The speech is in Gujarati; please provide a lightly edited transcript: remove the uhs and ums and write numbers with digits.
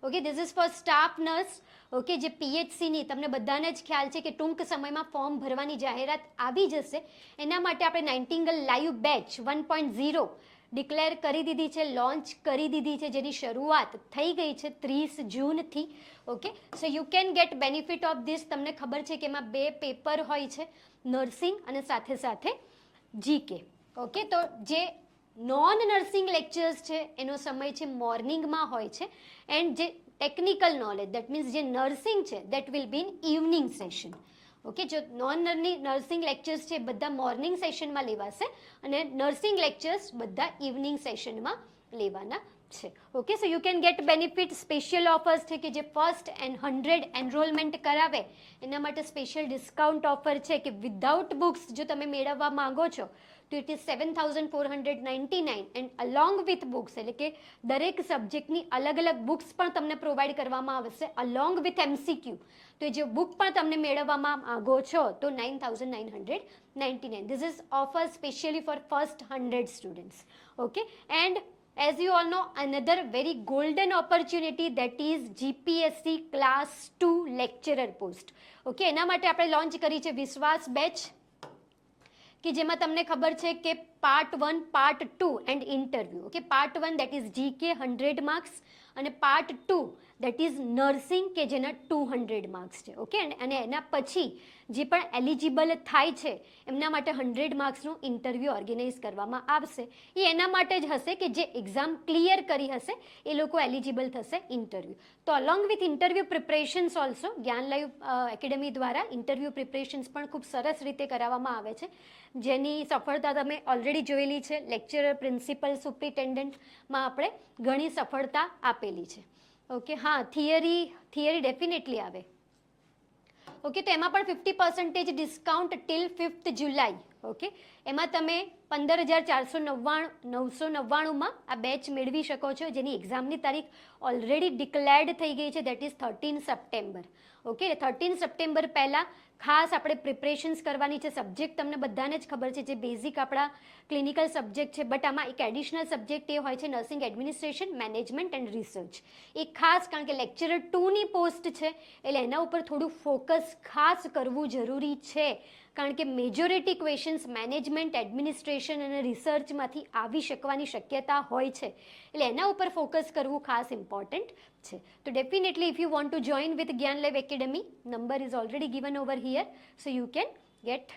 Okay, this is four staff nurse. Okay, જે પીએચસીની તમને બધાને જ ખ્યાલ છે કે ટૂંક સમયમાં ફોર્મ ભરવાની જાહેરાત આવી જશે. એના માટે આપણે નાઇટિંગેલ લાઈવ બેચ 1.0 ડિક્લેર કરી દીધી છે, લોન્ચ કરી દીધી છે, જેની શરૂઆત થઈ ગઈ છે 30 જૂનથી. Okay, so you can get benefit of this. તમને ખબર છે કે એમાં 2 પેપર હોય છે, નર્સિંગ અને સાથે સાથે જીકે. ઓકે, તો જે નોન નર્સિંગ લેક્ચર્સ છે એનો સમય છે મોર્નિંગમાં હોય છે, એન્ડ જે ટેકનિકલ નોલેજ દેટ મીન્સ જે નર્સિંગ છે that will be in evening session. Okay, જો નોન નર્સિંગ લેક્ચર્સ છે બધા મોર્નિંગ સેશનમાં લેવાશે અને નર્સિંગ લેક્ચર્સ બધા ઇવનિંગ સેશનમાં લેવાના છે. Okay, so you can get benefit. Special offers છે કે જે ફર્સ્ટ એન્ડ 100 એનરોલમેન્ટ કરાવે એના માટે સ્પેશિયલ ડિસ્કાઉન્ટ ઓફર છે કે વિધાઉટ બુક્સ જો તમે મેળવવા માંગો છો તો it is 7,499 and along with books, એટલે કે દરેક સબ્જેક્ટની અલગ અલગ બુક્સ પણ તમને પ્રોવાઈડ કરવામાં આવશે અલોંગ વિથ MCQ. તો જે બુક પણ તમને મેળવવામાં માંગો છો તો 9,999. This is offer specially four first 100 students. Okay, and as you all know, another very golden opportunity that is GPSC class 2 lecturer post. Okay, એના માટે આપણે લોન્ચ કરી છે વિશ્વાસ બેચ, કે જેમાં તમને ખબર છે કે part 1, part 2 and interview. Okay, part 1 that is GK 100 marks અને પાર્ટ 2 દેટ ઇઝ નર્સિંગ કે જેના 200 માર્ક્સ છે. ઓકે, અને એના પછી જે પણ એલિજિબલ થાય છે એમના માટે 100 માર્ક્સનું ઇન્ટરવ્યુ ઓર્ગેનાઇઝ કરવામાં આવશે. એ એના માટે જ હશે કે જે એક્ઝામ ક્લિયર કરી હશે એ લોકો એલિજિબલ થશે ઇન્ટરવ્યુ. તો along with interview preparations also જ્ઞાન લાઈવ એકેડમી દ્વારા ઇન્ટરવ્યુ પ્રિપરેશન્સ પણ ખૂબ સરસ રીતે કરાવવામાં આવે છે, જેની સફળતા તમે ઓલરેડી જોયેલી છે. લેક્ચરર, પ્રિન્સિપલ, સુપ્રિન્ટેન્ડન્ટમાં આપણે ઘણી સફળતા આપેલી છે. ઓકે, હા, થિયરી ડેફિનેટલી આવે. ઓકે, તો એમાં પણ 50% ડિસ્કાઉન્ટ ટિલ 5th જુલાઈ. ઓકે, એમાં તમે 15,499 આ બેચ મેળવી શકો છો, જેની એક્ઝામની તારીખ ઓલરેડી ડિક્લેર્ડ થઈ ગઈ છે, that is 13 September. Okay, 13 September પહેલાં ખાસ આપણે પ્રિપરેશન્સ કરવાની છે. સબ્જેક્ટ તમને બધાને જ ખબર છે, જે બેઝિક આપણા ક્લિનિકલ સબ્જેક્ટ છે, બટ આમાં એક એડિશનલ સબ્જેક્ટ એ હોય છે nursing administration, management and research. એ ખાસ કારણ કે લેક્ચરર 2ની પોસ્ટ છે એટલે એના ઉપર થોડું ફોકસ ખાસ કરવું જરૂરી છે, કારણ કે મેજોરિટી ક્વેશ્ચન્સ મેનેજમેન્ટ, એડમિનિસ્ટ્રેશન અને રિસર્ચમાંથી આવી શકવાની શક્યતા હોય છે, એટલે એના ઉપર ફોકસ કરવું ખાસ ઇમ્પોર્ટન્ટ છે. તો definitely if you want to join with Gyan live academy, number is already given over here, so you can get